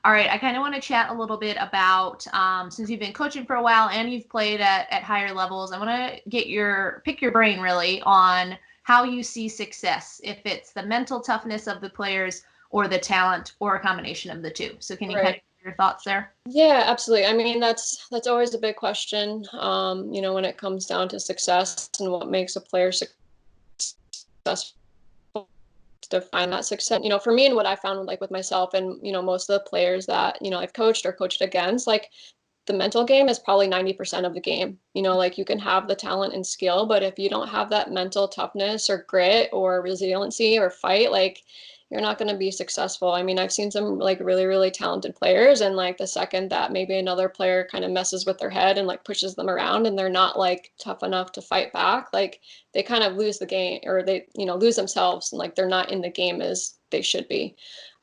All right, I kind of want to chat a little bit about since you've been coaching for a while and you've played at higher levels. I want to pick your brain really on how you see success, if it's the mental toughness of the players or the talent or a combination of the two. So can you kind of Right. give your thoughts there? Yeah, absolutely. I mean, that's always a big question, when it comes down to success and what makes a player successful, to find that success. For me and what I found like with myself and, most of the players that, I've coached or coached against, like the mental game is probably 90% of the game. Like you can have the talent and skill, but if you don't have that mental toughness or grit or resiliency or fight, like you're not going to be successful. I mean, I've seen some like really, really talented players, and like the second that maybe another player kind of messes with their head and like pushes them around and they're not like tough enough to fight back, like they kind of lose the game, or they, lose themselves, and like they're not in the game as they should be.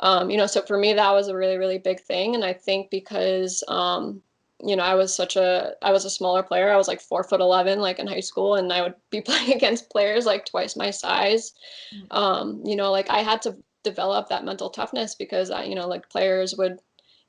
So for me, that was a really, really big thing. And I think because, I was a smaller player. I was like 4'11", like in high school, and I would be playing against players like twice my size. Like I had to develop that mental toughness because like players would,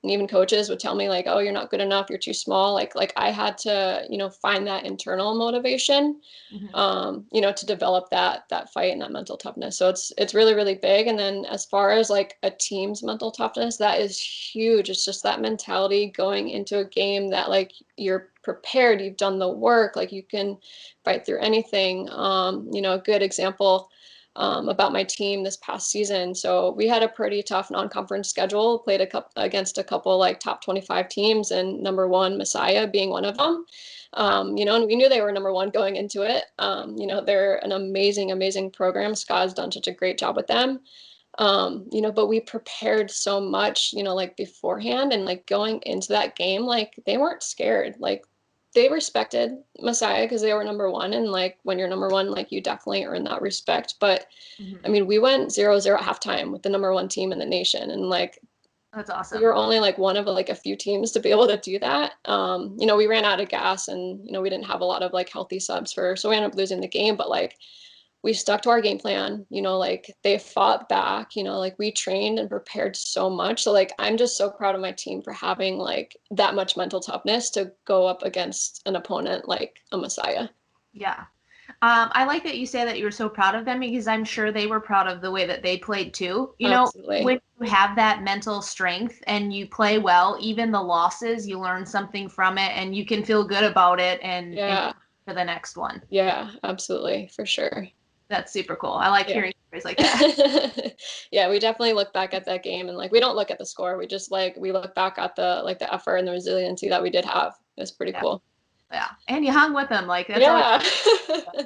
and even coaches would tell me like, oh, you're not good enough, you're too small. Like I had to, find that internal motivation, Mm-hmm. to develop that fight and that mental toughness. So it's really, really big. And then as far as like a team's mental toughness, that is huge. It's just that mentality going into a game that like you're prepared, you've done the work, like you can fight through anything. A good example about my team this past season. So we had a pretty tough non-conference schedule, played against a couple like top 25 teams, and number one, Messiah being one of them. And we knew they were number one going into it. They're an amazing, amazing program. Scott's done such a great job with them. But we prepared so much, like beforehand, and like going into that game, like they weren't scared. Like they respected Messiah because they were number one. And like when you're number one, like you definitely earn that respect. But I Mm-hmm. mean, we went 0-0 at halftime with the number one team in the nation. And like That's we awesome. were only like one of like a few teams to be able to do that. We ran out of gas, and we didn't have a lot of like healthy subs so we ended up losing the game. But like we stuck to our game plan, like they fought back, like we trained and prepared so much. So like I'm just so proud of my team for having like that much mental toughness to go up against an opponent like a Messiah. Yeah. I like that you say that you were so proud of them because I'm sure they were proud of the way that they played too. Absolutely. When you have that mental strength and you play well, even the losses, you learn something from it and you can feel good about it and Yeah. for the next one. Yeah, absolutely, for sure. That's super cool. I like Yeah. hearing stories like that. Yeah, we definitely look back at that game, and like we don't look at the score. We just like we look back at the like the effort and the resiliency that we did have. It was pretty Yeah. cool. Yeah. And you hung with them. Like that's always Yeah.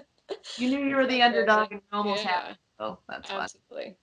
you knew you were the For sure. underdog and you almost had it. Yeah, So that's fun. absolutely.